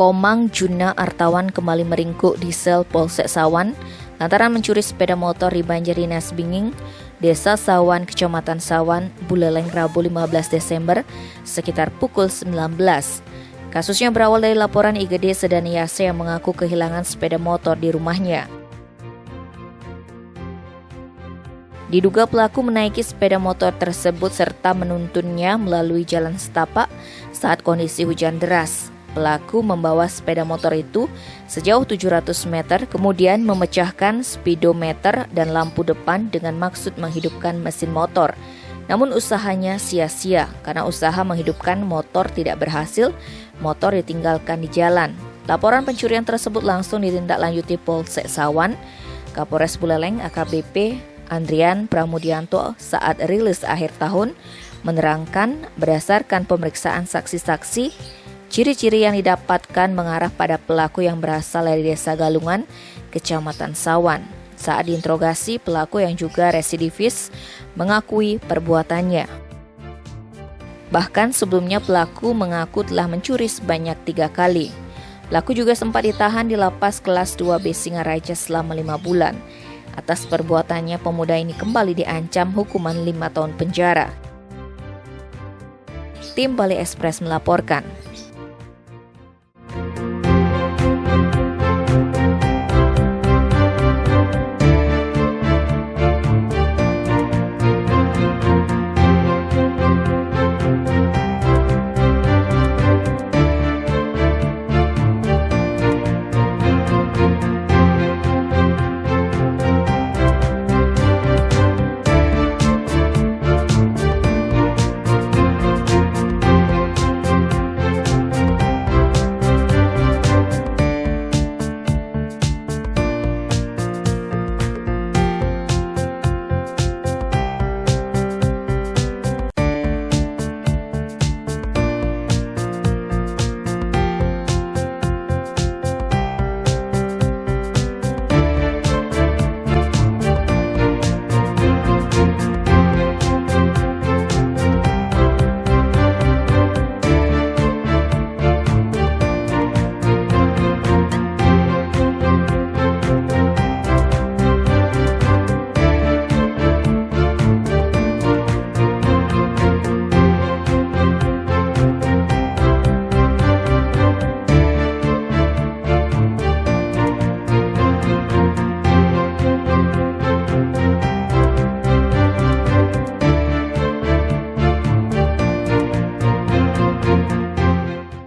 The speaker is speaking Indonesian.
Komang Juna Artawan kembali meringkuk di sel Polsek Sawan lantaran mencuri sepeda motor di Banjar Dinas Binging, Desa Sawan, Kecamatan Sawan, Buleleng, Rabu 15 Desember sekitar pukul 19. Kasusnya berawal dari laporan IGD Sedaniyase yang mengaku kehilangan sepeda motor di rumahnya. Diduga pelaku menaiki sepeda motor tersebut serta menuntunnya melalui jalan setapak saat kondisi hujan deras. Pelaku membawa sepeda motor itu sejauh 700 meter, kemudian memecahkan speedometer dan lampu depan dengan maksud menghidupkan mesin motor. Namun usahanya sia-sia karena usaha menghidupkan motor tidak berhasil, motor ditinggalkan di jalan. Laporan pencurian tersebut langsung ditindaklanjuti Polsek Sawan. Kapolres Buleleng AKBP Andrian Pramudianto saat rilis akhir tahun menerangkan berdasarkan pemeriksaan saksi-saksi, ciri-ciri yang didapatkan mengarah pada pelaku yang berasal dari Desa Galungan, Kecamatan Sawan. Saat diinterogasi, pelaku yang juga residivis mengakui perbuatannya. Bahkan sebelumnya pelaku mengaku telah mencuri sebanyak 3 kali. Pelaku juga sempat ditahan di lapas kelas 2B Singaraja selama 5 bulan. Atas perbuatannya, pemuda ini kembali diancam hukuman 5 tahun penjara. Tim Bali Express melaporkan.